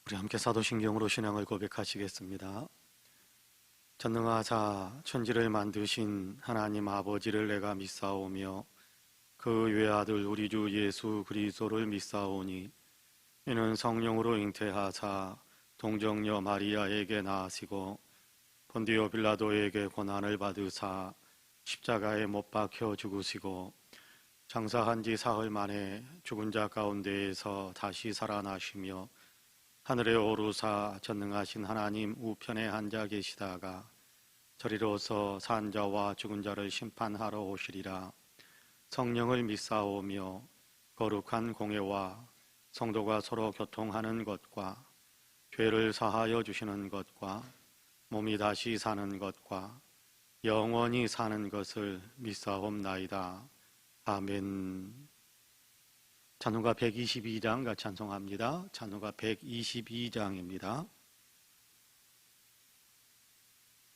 우리 함께 사도신경으로 신앙을 고백하시겠습니다. 전능하사 천지를 만드신 하나님 아버지를 내가 믿사오며 그 외아들 우리 주 예수 그리스도를 믿사오니 이는 성령으로 잉태하사 동정녀 마리아에게 나으시고 본디오 빌라도에게 고난을 받으사 십자가에 못 박혀 죽으시고 장사한 지 사흘 만에 죽은 자 가운데에서 다시 살아나시며 하늘에 오르사 전능하신 하나님 우편에 앉아 계시다가 저리로서 산 자와 죽은 자를 심판하러 오시리라. 성령을 믿사오며 거룩한 공예와 성도가 서로 교통하는 것과 죄를 사하여 주시는 것과 몸이 다시 사는 것과 영원히 사는 것을 믿사옵나이다. 아멘. 찬송가 122장 같이 찬송합니다. 찬송가 122장입니다.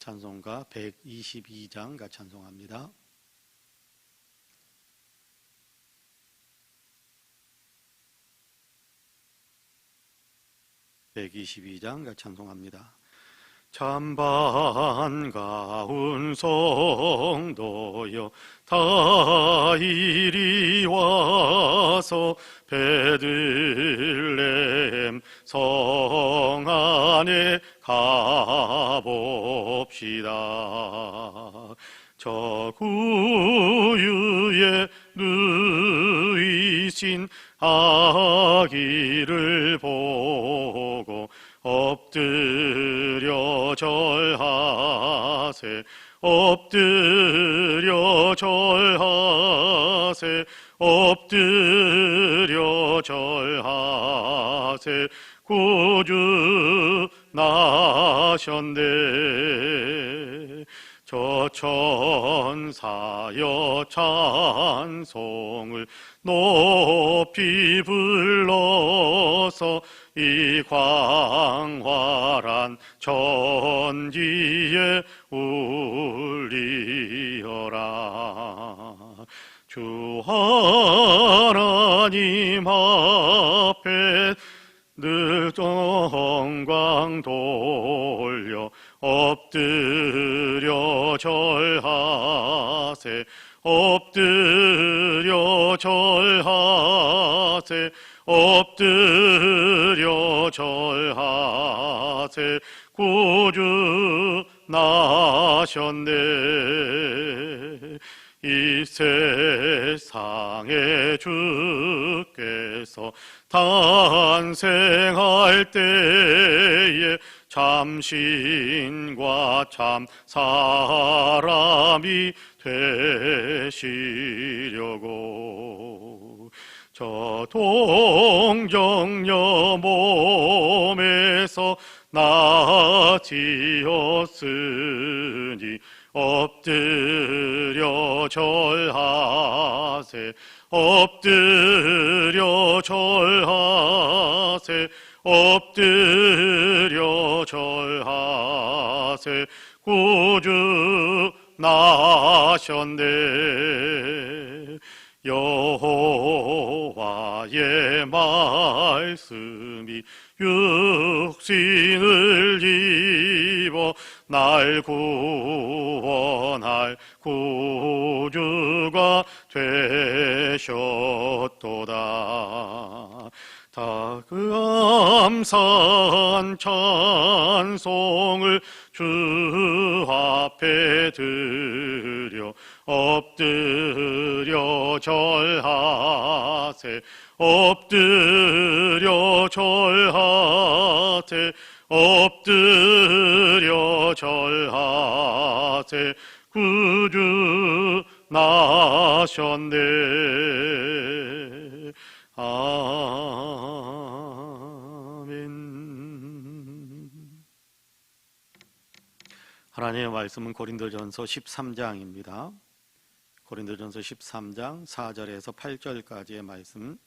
찬송가 122장 같이 찬송합니다. (122장) 같이 찬송합니다. 참 반가운 성도여 다 이리 와서 베들레헴 성 안에 가봅시다. 저 구유에 누이신 아기를 보고 엎드려 절하세 엎드려 절하세 엎드려 절하세 구주 나셨네. 저 천사여 찬송을 높이 불러서 이 광활한 천지에 울리어라. 주 하나님 앞에 늘 영광 돌려 엎드려 절하세 엎드려 절하세 엎드려 절하세 구주 나셨네. 이 세상에 주께서 탄생할 때에 참 신과 참 사람이 되시려고 저 동정녀 몸에서 나지었으니 엎드려 절하세 엎드려 절하세 엎드려 절하세 구주 나셨네. 여호와의 말씀이 육신을 입어 날 구원할 구주가 되셨도다. 다 그 감사한 찬송을 주 앞에 드려 엎드려 절하세 엎드려 절하세 엎드려 절하세 구주 나셨네. 아멘. 하나님의 말씀은 고린도전서 13장입니다. 고린도전서 13장 4절에서 8절까지의 말씀.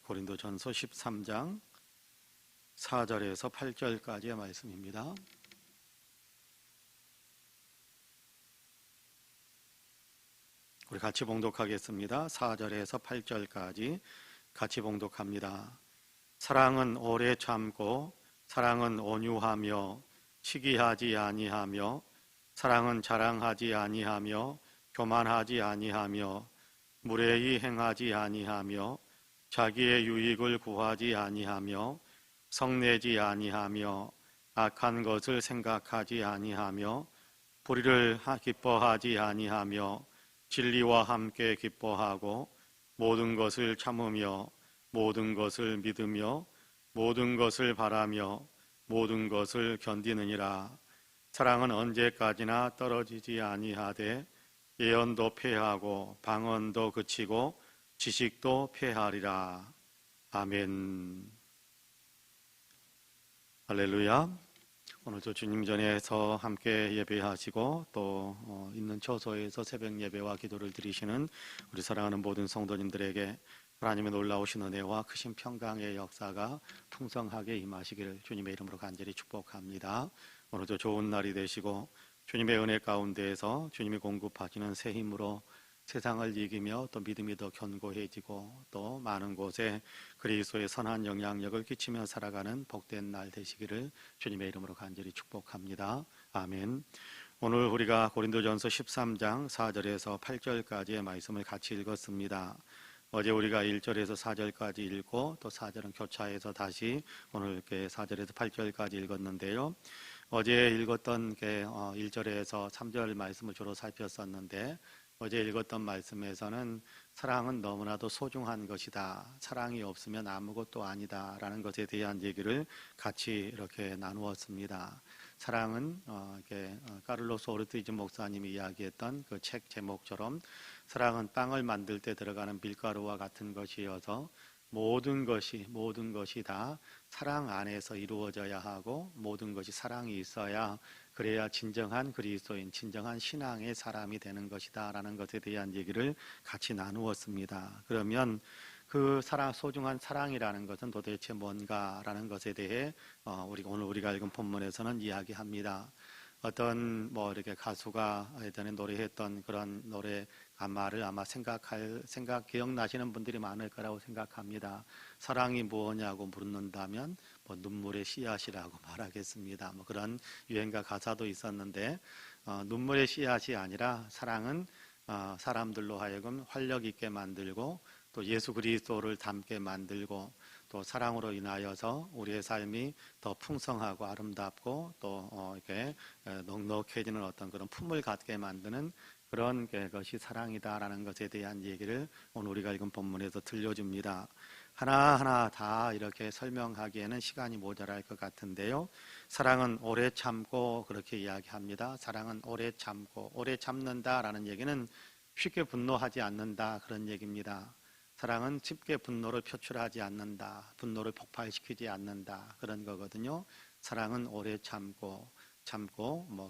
고린도전서 13장 4절에서 8절까지의 말씀입니다. 우리 같이 봉독하겠습니다. 4절에서 8절까지 같이 봉독합니다. 사랑은 오래 참고 사랑은 온유하며 시기하지 아니하며 사랑은 자랑하지 아니하며 교만하지 아니하며 무례히 행하지 아니하며 자기의 유익을 구하지 아니하며 성내지 아니하며 악한 것을 생각하지 아니하며 불의를 기뻐하지 아니하며 진리와 함께 기뻐하고 모든 것을 참으며 모든 것을 믿으며 모든 것을 바라며 모든 것을 견디느니라. 사랑은 언제까지나 떨어지지 아니하되 예언도 패하고 방언도 그치고 지식도 패하리라. 아멘. 할렐루야. 오늘도 주님 전에서 함께 예배하시고 또 있는 처소에서 새벽 예배와 기도를 드리시는 우리 사랑하는 모든 성도님들에게 하나님의 놀라우신 은혜와 크신 평강의 역사가 풍성하게 임하시기를 주님의 이름으로 간절히 축복합니다. 오늘도 좋은 날이 되시고 주님의 은혜 가운데에서 주님이 공급하시는 새 힘으로 세상을 이기며 또 믿음이 더 견고해지고 또 많은 곳에 그리스도의 선한 영향력을 끼치며 살아가는 복된 날 되시기를 주님의 이름으로 간절히 축복합니다. 아멘. 오늘 우리가 고린도전서 13장 4절에서 8절까지의 말씀을 같이 읽었습니다. 어제 우리가 1절에서 4절까지 읽고 또 4절은 교차해서 다시 오늘 이렇게 4절에서 8절까지 읽었는데요. 어제 읽었던 게 1절에서 3절 말씀을 주로 살폈었는데 어제 읽었던 말씀에서는 사랑은 너무나도 소중한 것이다. 사랑이 없으면 아무것도 아니다. 라는 것에 대한 얘기를 같이 이렇게 나누었습니다. 사랑은 카를로스 오르티즈 목사님이 이야기했던 그 책 제목처럼 사랑은 빵을 만들 때 들어가는 밀가루와 같은 것이어서 모든 것이 다 사랑 안에서 이루어져야 하고 모든 것이 사랑이 있어야 그래야 진정한 그리스도인, 진정한 신앙의 사람이 되는 것이다 라는 것에 대한 얘기를 같이 나누었습니다. 그러면 그 사랑, 소중한 사랑이라는 것은 도대체 뭔가라는 것에 대해 오늘 우리가 읽은 본문에서는 이야기합니다. 어떤 이렇게 가수가 예전에 노래했던 그런 노래 말을 아마 기억나시는 분들이 많을 거라고 생각합니다. 사랑이 무엇냐고 묻는다면 눈물의 씨앗이라고 말하겠습니다. 그런 유행가 가사도 있었는데 눈물의 씨앗이 아니라 사랑은 사람들로 하여금 활력 있게 만들고 또 예수 그리스도를 닮게 만들고 또 사랑으로 인하여서 우리의 삶이 더 풍성하고 아름답고 또 이렇게 넉넉해지는 어떤 그런 품을 갖게 만드는 그런 것이 사랑이다라는 것에 대한 얘기를 오늘 우리가 읽은 본문에서 들려줍니다. 하나하나 다 이렇게 설명하기에는 시간이 모자랄 것 같은데요. 사랑은 오래 참고 그렇게 이야기합니다. 사랑은 오래 참고 오래 참는다라는 얘기는 쉽게 분노하지 않는다 그런 얘기입니다. 사랑은 쉽게 분노를 표출하지 않는다. 분노를 폭발시키지 않는다. 그런 거거든요. 사랑은 오래 참고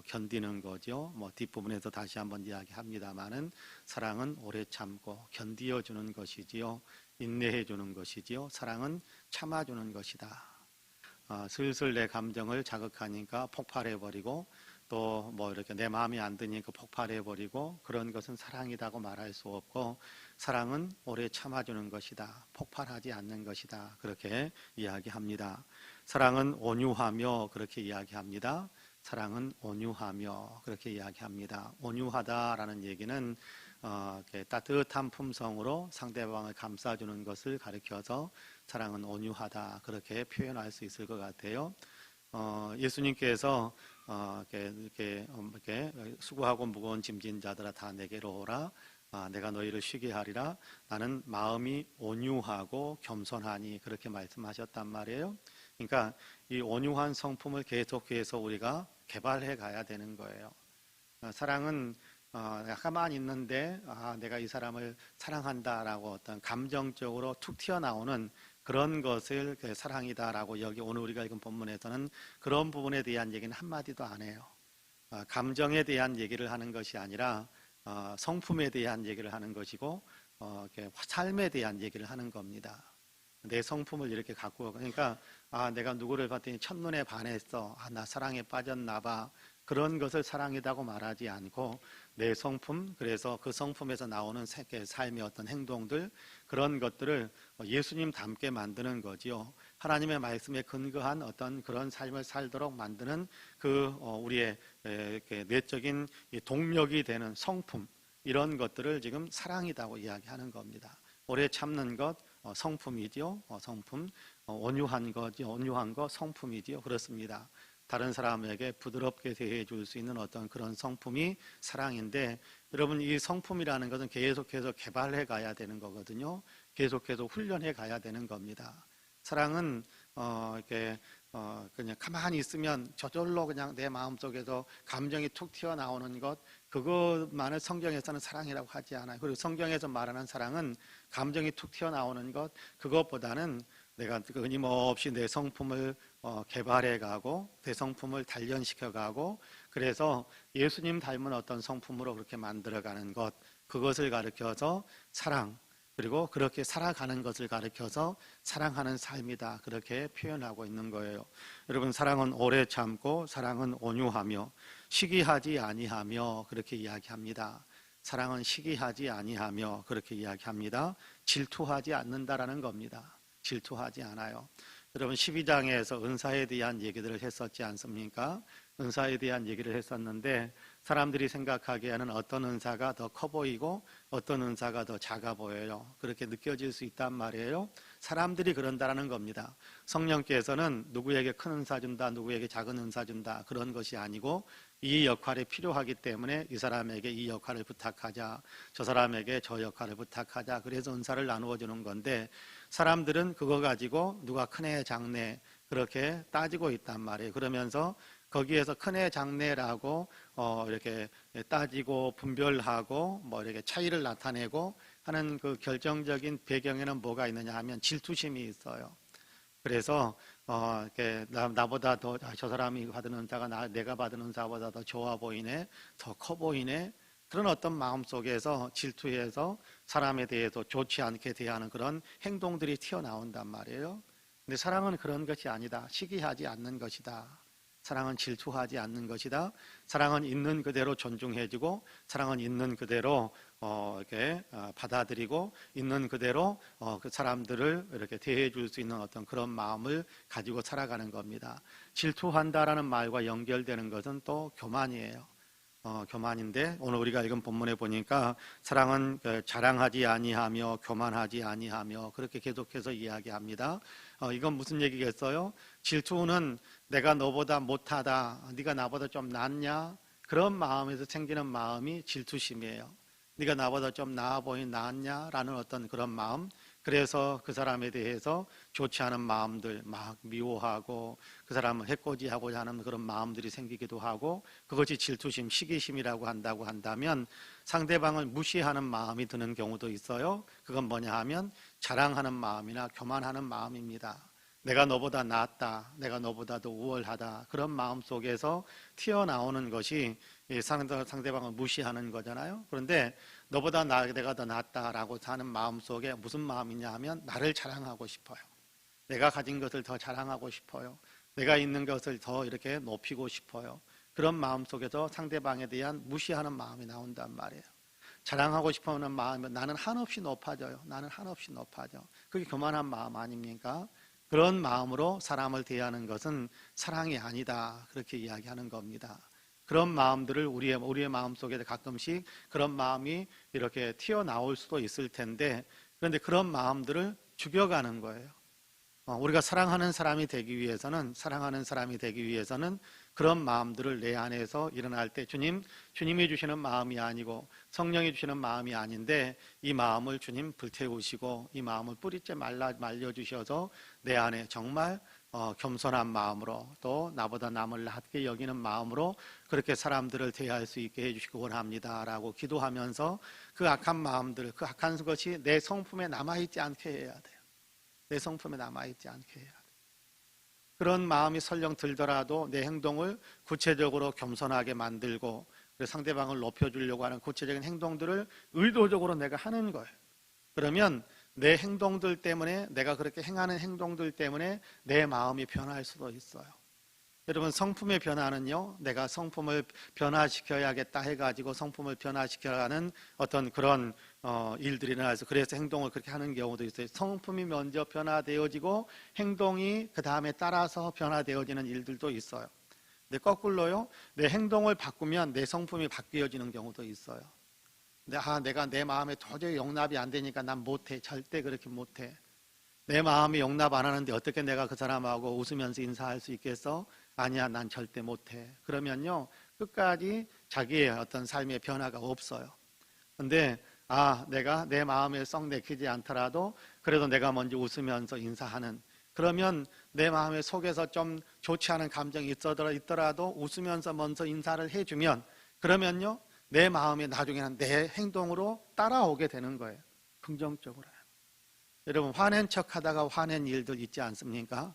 견디는 거죠. 뒷부분에서 다시 한번 이야기합니다만은 사랑은 오래 참고 견디어주는 것이지요. 인내해주는 것이지요. 사랑은 참아주는 것이다. 슬슬 내 감정을 자극하니까 폭발해버리고 또 이렇게 내 마음이 안 드니까 폭발해버리고 그런 것은 사랑이라고 말할 수 없고 사랑은 오래 참아주는 것이다. 폭발하지 않는 것이다. 그렇게 이야기합니다. 사랑은 온유하며 그렇게 이야기합니다. 사랑은 온유하며 그렇게 이야기합니다. 온유하다라는 얘기는 따뜻한 품성으로 상대방을 감싸주는 것을 가리켜서 사랑은 온유하다 그렇게 표현할 수 있을 것 같아요. 예수님께서 이렇게 수고하고 무거운 짐진 자들아 다 내게로 오라. 내가 너희를 쉬게 하리라. 나는 마음이 온유하고 겸손하니 그렇게 말씀하셨단 말이에요. 그러니까 이 온유한 성품을 계속해서 우리가 개발해 가야 되는 거예요. 사랑은 가만히 있는데 내가 이 사람을 사랑한다라고 어떤 감정적으로 툭 튀어나오는 그런 것을 사랑이다라고 여기 오늘 우리가 읽은 본문에서는 그런 부분에 대한 얘기는 한마디도 안 해요. 감정에 대한 얘기를 하는 것이 아니라 성품에 대한 얘기를 하는 것이고 삶에 대한 얘기를 하는 겁니다. 내 성품을 이렇게 갖고 그러니까 내가 누구를 봤더니 첫눈에 반했어. 나 사랑에 빠졌나 봐. 그런 것을 사랑이라고 말하지 않고 내 성품, 그래서 그 성품에서 나오는 삶의 어떤 행동들, 그런 것들을 예수님 닮게 만드는 거지요. 하나님의 말씀에 근거한 어떤 그런 삶을 살도록 만드는 우리의 내적인 동력이 되는 성품, 이런 것들을 지금 사랑이라고 이야기하는 겁니다. 오래 참는 것 성품이지요. 성품, 온유한 거 성품이지요. 그렇습니다. 다른 사람에게 부드럽게 대해 줄 수 있는 어떤 그런 성품이 사랑인데, 여러분, 이 성품이라는 것은 계속해서 개발해 가야 되는 거거든요. 계속해서 훈련해 가야 되는 겁니다. 사랑은 이렇게 그냥 가만히 있으면 저절로 그냥 내 마음속에서 감정이 툭 튀어나오는 것, 그것만을 성경에서는 사랑이라고 하지 않아요. 그리고 성경에서 말하는 사랑은 감정이 툭 튀어나오는 것, 그것보다는 내가 끊임없이 내 성품을 개발해 가고 내 성품을 단련시켜 가고, 그래서 예수님 닮은 어떤 성품으로 그렇게 만들어가는 것, 그것을 가르쳐서 사랑, 그리고 그렇게 살아가는 것을 가르쳐서 사랑하는 삶이다, 그렇게 표현하고 있는 거예요. 여러분, 사랑은 오래 참고 사랑은 온유하며 시기하지 아니하며 그렇게 이야기합니다. 사랑은 시기하지 아니하며 그렇게 이야기합니다. 질투하지 않는다라는 겁니다. 질투하지 않아요. 여러분, 12장에서 은사에 대한 얘기들을 했었지 않습니까? 은사에 대한 얘기를 했었는데, 사람들이 생각하기에는 어떤 은사가 더 커 보이고 어떤 은사가 더 작아 보여요. 그렇게 느껴질 수 있단 말이에요. 사람들이 그런다는 겁니다. 성령께서는 누구에게 큰 은사 준다, 누구에게 작은 은사 준다, 그런 것이 아니고, 이 역할이 필요하기 때문에 이 사람에게 이 역할을 부탁하자, 저 사람에게 저 역할을 부탁하자, 그래서 은사를 나누어 주는 건데, 사람들은 그거 가지고 누가 크네 작네 그렇게 따지고 있단 말이에요. 그러면서 거기에서 크네 작네라고 이렇게 따지고 분별하고 이렇게 차이를 나타내고 하는 그 결정적인 배경에는 뭐가 있느냐 하면 질투심이 있어요. 그래서 이렇게 나보다 더 저 사람이 받은 은사가 내가 받은 은사보다 더 좋아 보이네, 더 커 보이네, 그런 어떤 마음 속에서 질투해서 사람에 대해서 좋지 않게 대하는 그런 행동들이 튀어나온단 말이에요. 근데 사랑은 그런 것이 아니다. 시기하지 않는 것이다. 사랑은 질투하지 않는 것이다. 사랑은 있는 그대로 존중해주고, 사랑은 있는 그대로 이렇게 받아들이고, 있는 그대로 그 사람들을 이렇게 대해줄 수 있는 어떤 그런 마음을 가지고 살아가는 겁니다. 질투한다라는 말과 연결되는 것은 또 교만이에요. 교만인데, 오늘 우리가 읽은 본문에 보니까 사랑은 자랑하지 아니하며 교만하지 아니하며 그렇게 계속해서 이야기합니다. 이건 무슨 얘기겠어요? 질투는 내가 너보다 못하다, 네가 나보다 좀 낫냐, 그런 마음에서 생기는 마음이 질투심이에요. 네가 나보다 좀 나아 보이니 낫냐라는 어떤 그런 마음, 그래서 그 사람에 대해서 좋지 않은 마음들 막 미워하고 그 사람을 해코지하고자 하는 그런 마음들이 생기기도 하고, 그것이 질투심, 시기심이라고 한다고 한다면 상대방을 무시하는 마음이 드는 경우도 있어요. 그건 뭐냐 하면 자랑하는 마음이나 교만하는 마음입니다. 내가 너보다 낫다, 내가 너보다 더 우월하다, 그런 마음 속에서 튀어나오는 것이 상대방을 무시하는 거잖아요. 그런데 너보다 내가 더 낫다라고 하는 마음 속에 무슨 마음이냐 하면 나를 자랑하고 싶어요. 내가 가진 것을 더 자랑하고 싶어요. 내가 있는 것을 더 이렇게 높이고 싶어요. 그런 마음 속에서 상대방에 대한 무시하는 마음이 나온단 말이에요. 자랑하고 싶어하는 마음은 나는 한없이 높아져요. 나는 한없이 높아져. 그게 교만한 마음 아닙니까? 그런 마음으로 사람을 대하는 것은 사랑이 아니다, 그렇게 이야기하는 겁니다. 그런 마음들을 우리의 마음속에 가끔씩 그런 마음이 이렇게 튀어나올 수도 있을 텐데, 그런데 그런 마음들을 죽여가는 거예요. 우리가 사랑하는 사람이 되기 위해서는 그런 마음들을 내 안에서 일어날 때 주님이 주시는 마음이 아니고 성령이 주시는 마음이 아닌데, 이 마음을 주님 불태우시고 이 마음을 뿌리째 말려주셔서 내 안에 정말 겸손한 마음으로, 또 나보다 남을 낮게 여기는 마음으로 그렇게 사람들을 대할 수 있게 해주시기 원합니다 라고 기도하면서 그 악한 마음들, 그 악한 것이 내 성품에 남아있지 않게 해야 돼요. 내 성품에 남아있지 않게 해야 돼요. 그런 마음이 설령 들더라도 내 행동을 구체적으로 겸손하게 만들고 상대방을 높여주려고 하는 구체적인 행동들을 의도적으로 내가 하는 거예요. 그러면 내 행동들 때문에, 내가 그렇게 행하는 행동들 때문에 내 마음이 변할 수도 있어요. 여러분, 성품의 변화는요, 내가 성품을 변화시켜야겠다 해가지고 성품을 변화시켜가는 어떤 그런 일들이 일어나서 그래서 행동을 그렇게 하는 경우도 있어요. 성품이 먼저 변화되어지고 행동이 그 다음에 따라서 변화되어지는 일들도 있어요. 근데 거꾸로요, 내 행동을 바꾸면 내 성품이 바뀌어지는 경우도 있어요. 내가 내 마음에 도저히 용납이 안 되니까 난 못해. 절대 그렇게 못해. 내 마음이 용납 안 하는데 어떻게 내가 그 사람하고 웃으면서 인사할 수 있겠어? 아니야, 난 절대 못해. 그러면요, 끝까지 자기의 어떤 삶의 변화가 없어요. 근데 내가 내 마음에 썩 내키지 않더라도 그래도 내가 먼저 웃으면서 인사하는, 그러면 내 마음의 속에서 좀 좋지 않은 감정이 있더라도 웃으면서 먼저 인사를 해주면, 그러면요, 내 마음이 나중에는 내 행동으로 따라오게 되는 거예요. 긍정적으로. 여러분, 화낸 척 하다가 화낸 일들 있지 않습니까?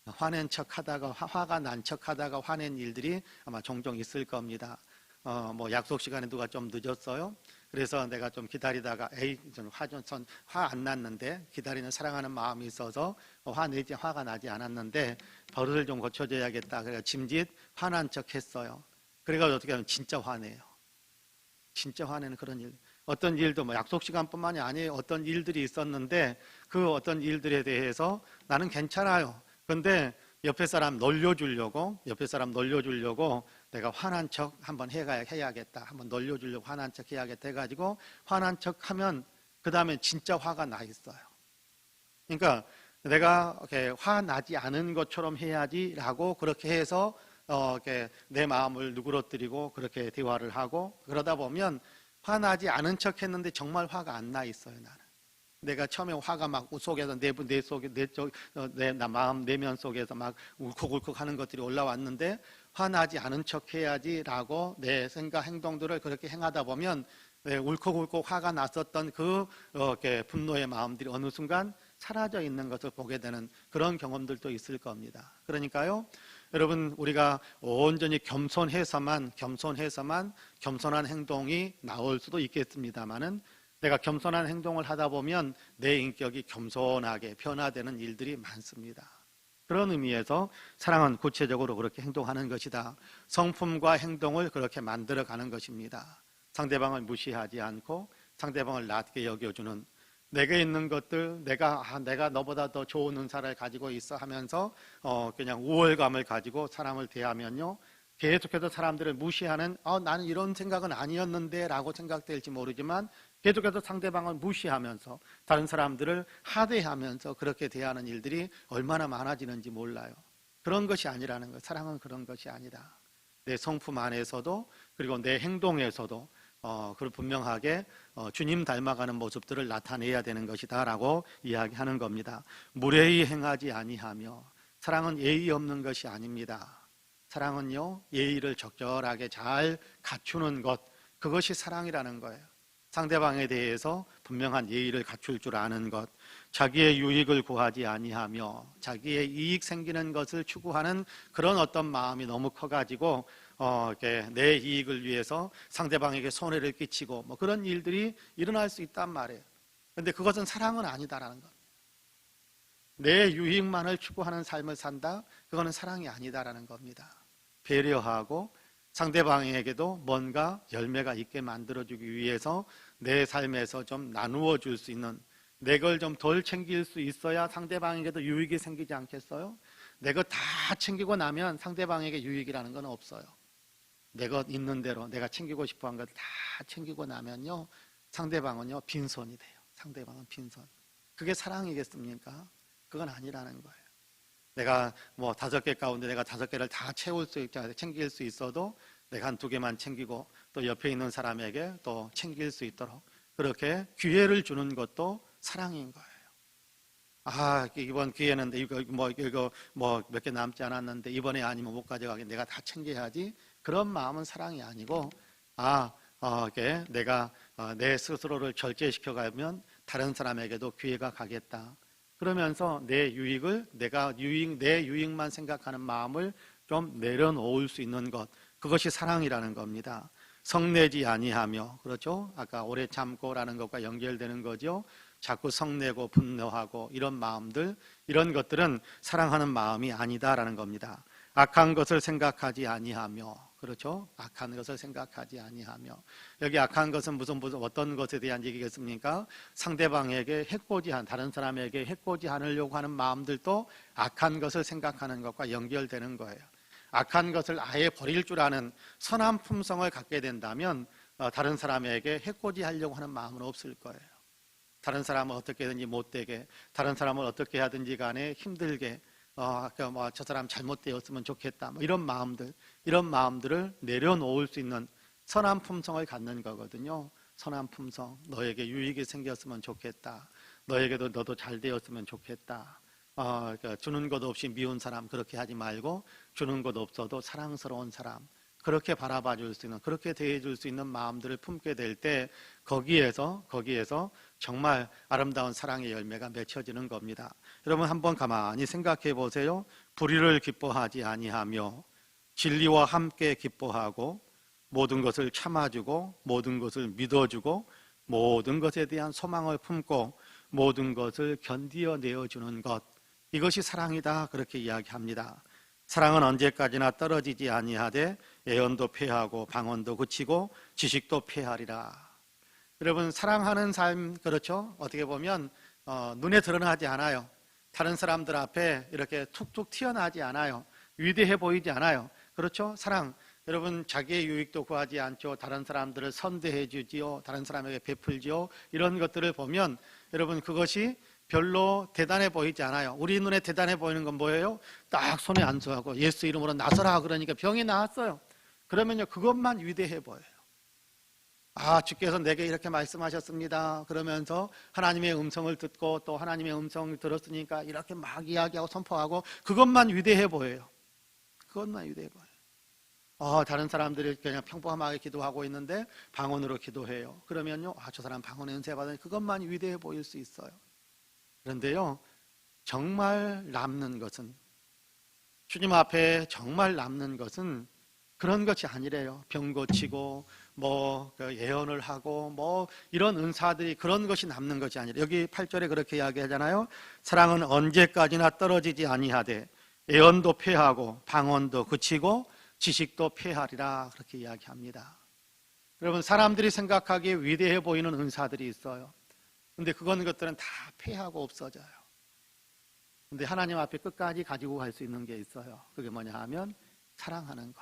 화낸 척 하다가, 화가 난 척 하다가 화낸 일들이 아마 종종 있을 겁니다. 약속 시간에 누가 좀 늦었어요. 그래서 내가 좀 기다리다가, 화 안 났는데, 기다리는 사랑하는 마음이 있어서 화가 나지 않았는데, 버릇을 좀 고쳐줘야겠다. 그래서 짐짓 화난 척 했어요. 그래가지고 어떻게 하면 진짜 화내요. 진짜 화내는 그런 일. 어떤 일도 약속 시간뿐만이 아니에요. 어떤 일들이 있었는데 그 어떤 일들에 대해서 나는 괜찮아요. 그런데 옆에 사람 놀려주려고 내가 화난 척 한번 해야겠다. 한번 놀려주려고 화난 척 해야겠다 해가지고 화난 척 하면 그 다음에 진짜 화가 나 있어요. 그러니까 내가 이렇게 화나지 않은 것처럼 해야지라고 그렇게 해서 이렇게 내 마음을 누그러뜨리고 그렇게 대화를 하고 그러다 보면 화나지 않은 척 했는데 정말 화가 안 나 있어요, 나는. 내가 처음에 화가 막 속에서 내 마음 내면 속에서 막 울컥울컥 하는 것들이 올라왔는데 화나지 않은 척 해야지라고 내 생각 행동들을 그렇게 행하다 보면 울컥울컥 화가 났었던 그 분노의 마음들이 어느 순간 사라져 있는 것을 보게 되는 그런 경험들도 있을 겁니다. 그러니까요, 여러분, 우리가 온전히 겸손한 행동이 나올 수도 있겠습니다만은 내가 겸손한 행동을 하다 보면 내 인격이 겸손하게 변화되는 일들이 많습니다. 그런 의미에서 사랑은 구체적으로 그렇게 행동하는 것이다. 성품과 행동을 그렇게 만들어가는 것입니다. 상대방을 무시하지 않고 상대방을 낮게 여겨주는, 내게 있는 것들, 내가 너보다 더 좋은 은사를 가지고 있어 하면서 그냥 우월감을 가지고 사람을 대하면요, 계속해서 사람들을 무시하는, 나는 이런 생각은 아니었는데 라고 생각될지 모르지만 계속해서 상대방을 무시하면서 다른 사람들을 하대하면서 그렇게 대하는 일들이 얼마나 많아지는지 몰라요. 그런 것이 아니라는 거예요. 사랑은 그런 것이 아니다. 내 성품 안에서도 그리고 내 행동에서도 그걸 분명하게 주님 닮아가는 모습들을 나타내야 되는 것이다 라고 이야기하는 겁니다. 무례히 행하지 아니하며, 사랑은 예의 없는 것이 아닙니다. 사랑은요, 예의를 적절하게 잘 갖추는 것, 그것이 사랑이라는 거예요. 상대방에 대해서 분명한 예의를 갖출 줄 아는 것, 자기의 유익을 구하지 아니하며 자기의 이익 생기는 것을 추구하는 그런 어떤 마음이 너무 커가지고 이렇게 내 이익을 위해서 상대방에게 손해를 끼치고 그런 일들이 일어날 수 있단 말이에요. 그런데 그것은 사랑은 아니다라는 것. 내 유익만을 추구하는 삶을 산다? 그거는 사랑이 아니다라는 겁니다. 배려하고 상대방에게도 뭔가 열매가 있게 만들어주기 위해서 내 삶에서 좀 나누어 줄 수 있는, 내 걸 좀 덜 챙길 수 있어야 상대방에게도 유익이 생기지 않겠어요? 내 것 다 챙기고 나면 상대방에게 유익이라는 건 없어요. 내 것 있는 대로 내가 챙기고 싶어 한 것 다 챙기고 나면요, 상대방은요 빈손이 돼요. 상대방은 빈손. 그게 사랑이겠습니까? 그건 아니라는 거예요. 내가 5개 가운데 내가 5개를 다 챙길 수 있어도 내가 한 2개만 챙기고 또 옆에 있는 사람에게 또 챙길 수 있도록 그렇게 기회를 주는 것도 사랑인 거예요. 이번 기회는 이거 몇 개 남지 않았는데 이번에 아니면 못 가져가게 내가 다 챙겨야지. 그런 마음은 사랑이 아니고 내가 내 스스로를 절제시켜 가면 다른 사람에게도 기회가 가겠다. 그러면서 내 유익만 생각하는 마음을 좀 내려놓을 수 있는 것, 그것이 사랑이라는 겁니다. 성내지 아니하며, 그렇죠? 아까 오래 참고라는 것과 연결되는 거죠. 자꾸 성내고 분노하고 이런 마음들, 이런 것들은 사랑하는 마음이 아니다라는 겁니다. 악한 것을 생각하지 아니하며. 그렇죠? 악한 것을 생각하지 아니하며. 여기 악한 것은 무슨 어떤 것에 대한 얘기겠습니까? 상대방에게 해코지한, 다른 사람에게 해코지 않으려고 하는 마음들도 악한 것을 생각하는 것과 연결되는 거예요. 악한 것을 아예 버릴 줄 아는 선한 품성을 갖게 된다면 다른 사람에게 해코지 하려고 하는 마음은 없을 거예요. 다른 사람을 어떻게든지 못되게, 다른 사람을 어떻게 하든지 간에 힘들게, 저 사람 잘못되었으면 좋겠다, 이런 마음들을 내려놓을 수 있는 선한 품성을 갖는 거거든요. 선한 품성, 너에게 유익이 생겼으면 좋겠다, 너에게도 너도 잘 되었으면 좋겠다. 주는 것 없이 미운 사람 그렇게 하지 말고, 주는 것 없어도 사랑스러운 사람 그렇게 바라봐 줄 수 있는, 그렇게 대해 줄 수 있는 마음들을 품게 될 때 거기에서 정말 아름다운 사랑의 열매가 맺혀지는 겁니다. 여러분 한번 가만히 생각해 보세요. 불의를 기뻐하지 아니하며 진리와 함께 기뻐하고 모든 것을 참아주고 모든 것을 믿어주고 모든 것에 대한 소망을 품고 모든 것을 견디어내어주는 것, 이것이 사랑이다, 그렇게 이야기합니다. 사랑은 언제까지나 떨어지지 아니하되 애언도 패하고 방언도 그치고 지식도 패하리라. 여러분 사랑하는 삶, 그렇죠? 어떻게 보면 눈에 드러나지 않아요. 다른 사람들 앞에 이렇게 툭툭 튀어나오지 않아요. 위대해 보이지 않아요. 그렇죠? 사랑, 여러분 자기의 유익도 구하지 않죠. 다른 사람들을 선대해 주지요. 다른 사람에게 베풀지요. 이런 것들을 보면 여러분 그것이 별로 대단해 보이지 않아요. 우리 눈에 대단해 보이는 건 뭐예요? 딱 손에 안수하고 예수 이름으로 나서라 그러니까 병이 나았어요. 그러면요 그것만 위대해 보여요. 주께서 내게 이렇게 말씀하셨습니다. 그러면서 하나님의 음성을 듣고 또 하나님의 음성을 들었으니까 이렇게 막 이야기하고 선포하고, 그것만 위대해 보여요. 그것만 위대해 보여요. 다른 사람들이 그냥 평범하게 기도하고 있는데 방언으로 기도해요. 그러면요, 저 사람 방언의 은혜 받으니 그것만 위대해 보일 수 있어요. 그런데요, 정말 남는 것은, 주님 앞에 정말 남는 것은 그런 것이 아니래요. 병 고치고 예언을 하고 이런 은사들이, 그런 것이 남는 것이 아니라, 여기 8절에 그렇게 이야기하잖아요. 사랑은 언제까지나 떨어지지 아니하되 예언도 패하고 방언도 그치고 지식도 패하리라, 그렇게 이야기합니다. 여러분 사람들이 생각하기에 위대해 보이는 은사들이 있어요. 근데 것들은 다 패하고 없어져요. 근데 하나님 앞에 끝까지 가지고 갈 수 있는 게 있어요. 그게 뭐냐 하면 사랑하는 것.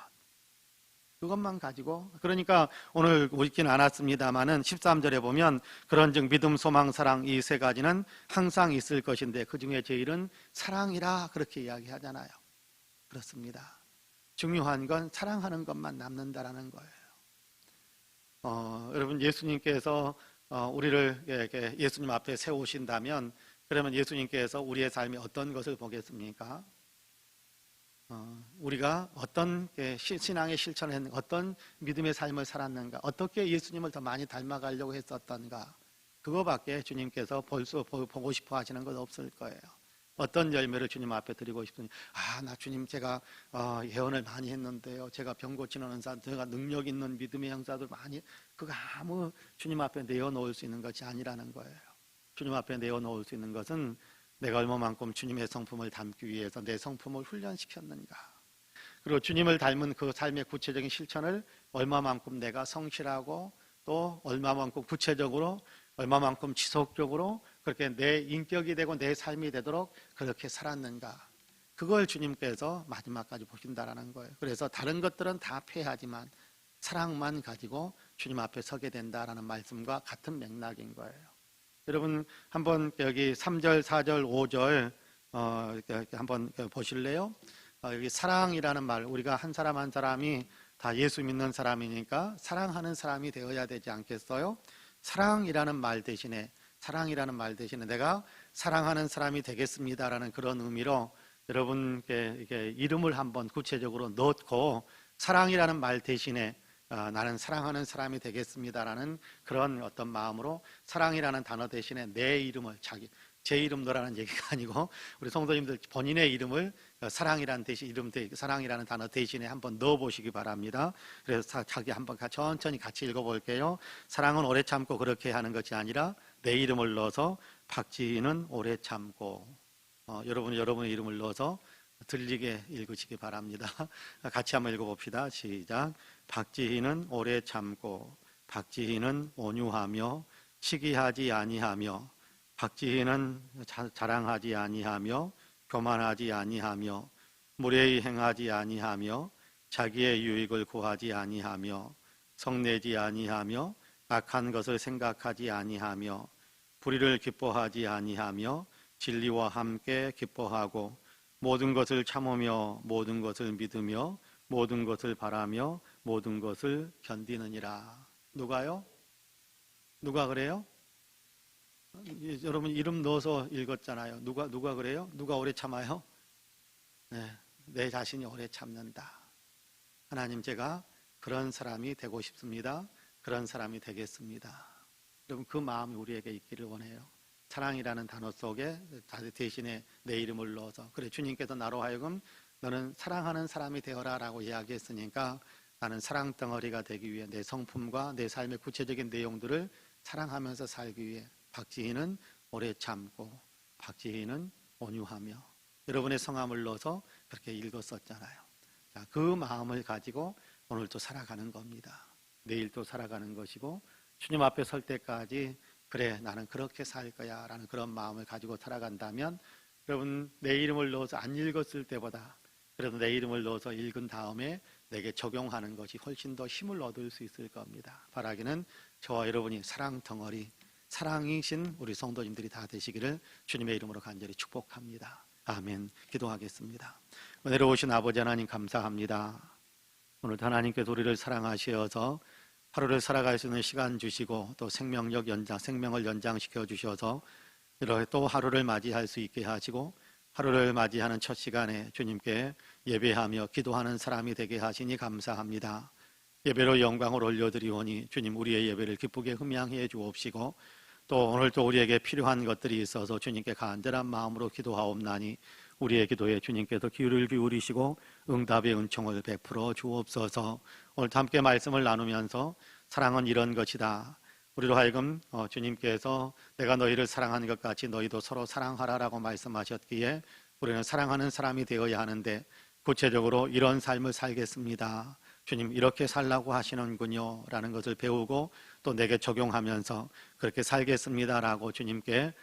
그것만 가지고, 그러니까 오늘 읽지는 않았습니다만은 13절에 보면 그런즉 믿음, 소망, 사랑, 이 세 가지는 항상 있을 것인데 그 중에 제일은 사랑이라, 그렇게 이야기하잖아요. 그렇습니다. 중요한 건 사랑하는 것만 남는다라는 거예요. 여러분 예수님께서 우리를 이렇게 예수님 앞에 세우신다면, 그러면 예수님께서 우리의 삶에 어떤 것을 보겠습니까? 우리가 어떤 신앙의 실천을 했는가, 어떤 믿음의 삶을 살았는가, 어떻게 예수님을 더 많이 닮아가려고 했었던가, 그거밖에 주님께서 보고 싶어 하시는 것 없을 거예요. 어떤 열매를 주님 앞에 드리고 싶으니, 나 주님 제가 예언을 많이 했는데요, 제가 병 고치는 은사, 제가 능력 있는 믿음의 형사들 많이, 그거 아무 주님 앞에 내어놓을 수 있는 것이 아니라는 거예요. 주님 앞에 내어놓을 수 있는 것은 내가 얼마만큼 주님의 성품을 담기 위해서 내 성품을 훈련시켰는가, 그리고 주님을 닮은 그 삶의 구체적인 실천을 얼마만큼 내가 성실하고 또 얼마만큼 구체적으로, 얼마만큼 지속적으로 그렇게 내 인격이 되고 내 삶이 되도록 그렇게 살았는가, 그걸 주님께서 마지막까지 보신다라는 거예요. 그래서 다른 것들은 다 패하지만 사랑만 가지고 주님 앞에 서게 된다라는 말씀과 같은 맥락인 거예요. 여러분 한번 여기 3절, 4절, 5절 한번 보실래요? 여기 사랑이라는 말, 우리가 한 사람 한 사람이 다 예수 믿는 사람이니까 사랑하는 사람이 되어야 되지 않겠어요? 사랑이라는 말 대신에 내가 사랑하는 사람이 되겠습니다라는 그런 의미로 여러분께 이름을 한번 구체적으로 넣고, 사랑이라는 말 대신에 나는 사랑하는 사람이 되겠습니다라는 그런 어떤 마음으로 사랑이라는 단어 대신에 내 이름을, 제 이름 넣으라는 얘기가 아니고 우리 성도님들 본인의 이름을 사랑이라는 사랑이라는 단어 대신에 한번 넣어보시기 바랍니다. 그래서 자기 한번 천천히 같이 읽어볼게요. 사랑은 오래 참고 그렇게 하는 것이 아니라 내 이름을 넣어서 박지희는 오래 참고, 여러분의 이름을 넣어서 들리게 읽으시기 바랍니다. 같이 한번 읽어봅시다. 시작. 박지희는 오래 참고 박지희는 온유하며 시기하지 아니하며 박지희는 자랑하지 아니하며 교만하지 아니하며 무례히 행하지 아니하며 자기의 유익을 구하지 아니하며 성내지 아니하며 악한 것을 생각하지 아니하며 불의를 기뻐하지 아니하며 진리와 함께 기뻐하고 모든 것을 참으며 모든 것을 믿으며 모든 것을 바라며 모든 것을 견디느니라. 누가요? 누가 그래요? 여러분 이름 넣어서 읽었잖아요. 누가 그래요? 누가 오래 참아요? 네, 내 자신이 오래 참는다. 하나님, 제가 그런 사람이 되고 싶습니다. 그런 사람이 되겠습니다. 여러분 그 마음이 우리에게 있기를 원해요. 사랑이라는 단어 속에 대신에 내 이름을 넣어서, 그래, 주님께서 나로 하여금 너는 사랑하는 사람이 되어라 라고 이야기했으니까 나는 사랑 덩어리가 되기 위해 내 성품과 내 삶의 구체적인 내용들을 사랑하면서 살기 위해 박지희는 오래 참고 박지희는 온유하며, 여러분의 성함을 넣어서 그렇게 읽었었잖아요. 자, 그 마음을 가지고 오늘도 살아가는 겁니다. 내일도 살아가는 것이고, 주님 앞에 설 때까지 그래 나는 그렇게 살 거야 라는 그런 마음을 가지고 살아간다면, 여러분 내 이름을 넣어서 안 읽었을 때보다 그래도 내 이름을 넣어서 읽은 다음에 내게 적용하는 것이 훨씬 더 힘을 얻을 수 있을 겁니다. 바라기는 저와 여러분이 사랑 덩어리, 사랑이신 우리 성도님들이 다 되시기를 주님의 이름으로 간절히 축복합니다. 아멘. 기도하겠습니다. 은혜로 오신 아버지 하나님 감사합니다. 오늘도 하나님께서 우리를 사랑하셔서 하루를 살아갈 수 있는 시간 주시고 또 생명을 연장시켜 주셔서 이렇게 또 하루를 맞이할 수 있게 하시고, 하루를 맞이하는 첫 시간에 주님께 예배하며 기도하는 사람이 되게 하시니 감사합니다. 예배로 영광을 올려드리오니 주님 우리의 예배를 기쁘게 흠양해 주옵시고, 또 오늘도 우리에게 필요한 것들이 있어서 주님께 간절한 마음으로 기도하옵나니 우리의 기도에 주님께서 귀를 기울이시고 응답의 은총을 베풀어 주옵소서. 오늘도 함께 말씀을 나누면서 사랑은 이런 것이다, 우리로 하여금 주님께서 내가 너희를 사랑한 것 같이 너희도 서로 사랑하라라고 말씀하셨기에 우리는 사랑하는 사람이 되어야 하는데, 구체적으로 이런 삶을 살겠습니다, 주님 이렇게 살라고 하시는군요 라는 것을 배우고 또 내게 적용하면서 그렇게 살겠습니다라고 주님께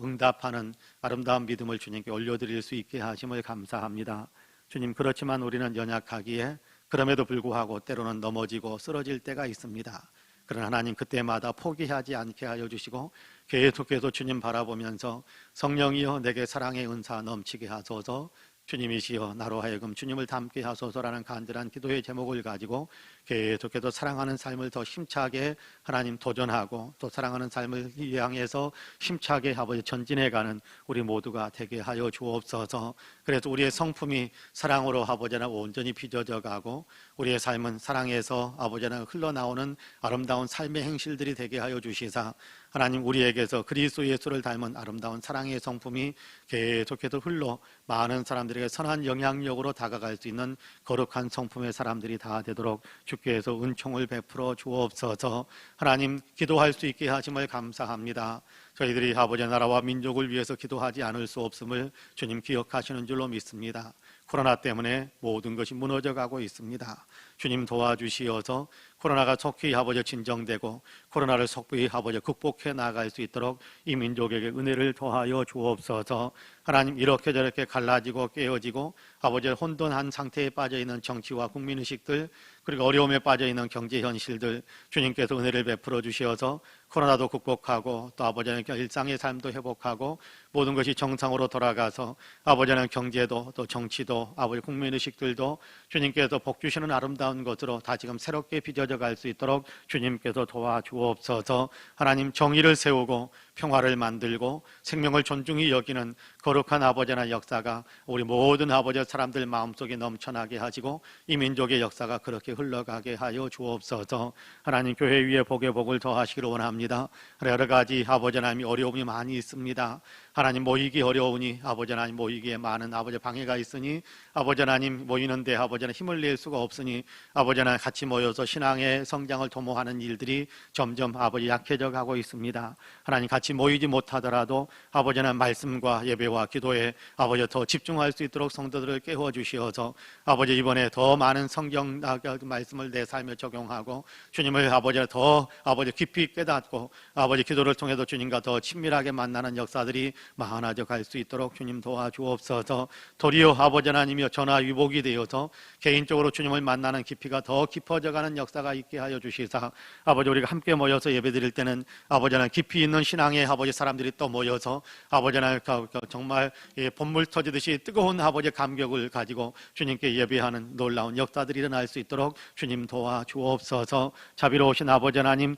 응답하는 아름다운 믿음을 주님께 올려드릴 수 있게 하심을 감사합니다. 주님, 그렇지만 우리는 연약하기에 그럼에도 불구하고 때로는 넘어지고 쓰러질 때가 있습니다. 그러나 하나님 그때마다 포기하지 않게 하여 주시고 계속해서 주님 바라보면서 성령이여 내게 사랑의 은사 넘치게 하소서, 주님이시여 나로 하여금 주님을 닮게 하소서라는 간절한 기도의 제목을 가지고 계속해서 사랑하는 삶을 더 힘차게 하나님 도전하고 또 사랑하는 삶을 향해서 힘차게 아버지 전진해가는 우리 모두가 되게 하여 주옵소서. 그래서 우리의 성품이 사랑으로 아버지나 온전히 빚어져 가고 우리의 삶은 사랑에서 아버지나 흘러나오는 아름다운 삶의 행실들이 되게 하여 주시사 하나님 우리에게서 그리스도 예수를 닮은 아름다운 사랑의 성품이 계속해서 흘러 많은 사람들에게 선한 영향력으로 다가갈 수 있는 거룩한 성품의 사람들이 다 되도록 주께서 은총을 베풀어 주옵소서. 하나님 기도할 수 있게 하심을 감사합니다. 저희들이 아버지의 나라와 민족을 위해서 기도하지 않을 수 없음을 주님 기억하시는 줄로 믿습니다. 코로나 때문에 모든 것이 무너져 가고 있습니다. 주님 도와주시어서 코로나가 속히 아버지 진정되고 코로나를 속히 아버지 극복해 나갈 수 있도록 이 민족에게 은혜를 더하여 주옵소서. 하나님 이렇게 저렇게 갈라지고 깨어지고 아버지의 혼돈한 상태에 빠져있는 정치와 국민의식들, 그리고 어려움에 빠져있는 경제 현실들 주님께서 은혜를 베풀어 주시어서 코로나도 극복하고 또 아버지는 일상의 삶도 회복하고 모든 것이 정상으로 돌아가서 아버지는 경제도 또 정치도 아버지 국민의식들도 주님께서 복 주시는 아름다운 것으로 다시금 새롭게 빚어져 갈 수 있도록 주님께서 도와주옵소서. 하나님 정의를 세우고 평화를 만들고 생명을 존중히 여기는 거룩한 아버지의 역사가 우리 모든 아버지의 사람들 마음속에 넘쳐나게 하시고 이 민족의 역사가 그렇게 흘러가게 하여 주옵소서. 하나님 교회 위에 복의 복을 더하시기를 원합니다. 여러 가지 아버지 하나님이 어려움이 많이 있습니다. 하나님 모이기 어려우니 아버지 하나님 모이기에 많은 아버지 방해가 있으니 아버지 하나님 모이는데 아버지 하나님 힘을 낼 수가 없으니 아버지 하나님 같이 모여서 신앙의 성장을 도모하는 일들이 점점 점점 아버지 약해져 가고 있습니다. 하나님 같이 모이지 못하더라도 아버지는 말씀과 예배와 기도에 아버지 더 집중할 수 있도록 성도들을 깨워주시어서 아버지 이번에 더 많은 성경 말씀을 내 삶에 적용하고 주님을 아버지 더 아버지 깊이 깨닫고 아버지 기도를 통해서 주님과 더 친밀하게 만나는 역사들이 많아져 갈 수 있도록 주님 도와주옵소서. 도리어 아버지 하나님이여 전화위복이 되어서 개인적으로 주님을 만나는 깊이가 더 깊어져가는 역사가 있게 하여 주시사 아버지 우리가 함께 모여서 예배드릴 때는 아버지 하나님 깊이 있는 신앙의 아버지 사람들이 또 모여서 아버지 하나님 정말 본물 터지듯이 뜨거운 아버지 감격을 가지고 주님께 예배하는 놀라운 역사들이 일어날 수 있도록 주님 도와주옵소서. 자비로우신 아버지 하나님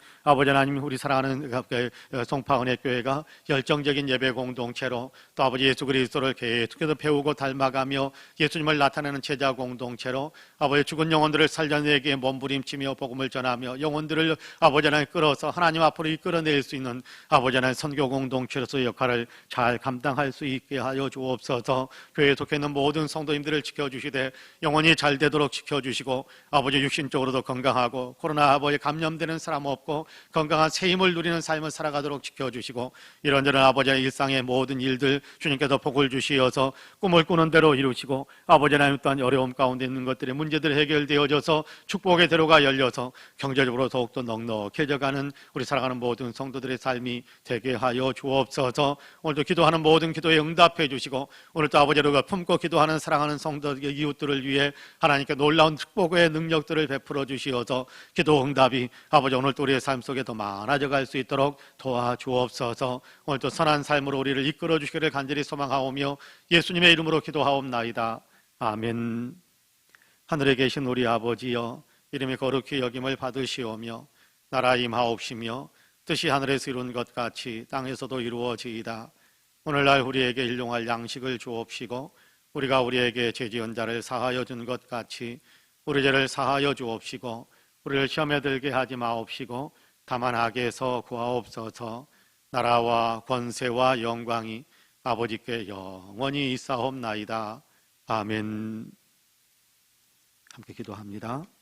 우리 사랑하는 송파은혜교회가 열정적인 예배 공동체로 또 아버지 예수 그리스도를 계속해서 배우고 닮아가며 예수님을 나타내는 제자 공동체로 아버지 죽은 영혼들을 살려내기에 몸부림치며 복음을 전하며 영혼들을 아버지 하나님 끌어서 하나님 앞으로 이끌어낼 수 있는 아버지 하나님 선교 공동체로서의 역할을 잘 감당할 수 있게 하여 주옵소서. 교회에 속해 있는 모든 성도님들을 지켜주시되 영혼이 잘 되도록 지켜주시고 아버지 육신적으로도 건강하고 코로나 아버지 감염되는 사람 없고 건강한 새 힘을 누리는 삶을 살아가도록 지켜주시고 이런저런 아버지의 일상의 모든 일들 주님께서 복을 주시어서 꿈을 꾸는 대로 이루시고 아버지 하나님 또한 어려움 가운데 있는 것들의 문제들이 해결되어져서 축복의 대로가 열려서 경제적으로 더욱더 넉넉해져가는 우리 살아가는 모든 성도들의 삶이 되게 하여 주옵소서. 오늘도 기도하는 모든 기도에 응답해 주시고 오늘도 아버지를 품고 기도하는 사랑하는 성도의 이웃들을 위해 하나님께 놀라운 축복의 능력들을 베풀어 주시어서 기도 응답이 아버지 오늘도 우리의 삶 속에 더 많아져 갈 수 있도록 도와주옵소서. 오늘도 선한 삶으로 우리를 이끌어 주시기를 간절히 소망하오며 예수님의 이름으로 기도하옵나이다. 아멘. 하늘에 계신 우리 아버지여 이름이 거룩히 여김을 받으시오며 나라 임하옵시며 뜻이 하늘에서 이룬 것 같이 땅에서도 이루어지이다. 오늘날 우리에게 일용할 양식을 주옵시고 우리가 우리에게 죄지은 자를 사하여 준 것 같이 우리 죄를 사하여 주옵시고 우리를 시험에 들게 하지 마옵시고 다만 악에서 구하옵소서. 나라와 권세와 영광이 아버지께 영원히 있사옵나이다. 아멘. 함께 기도합니다.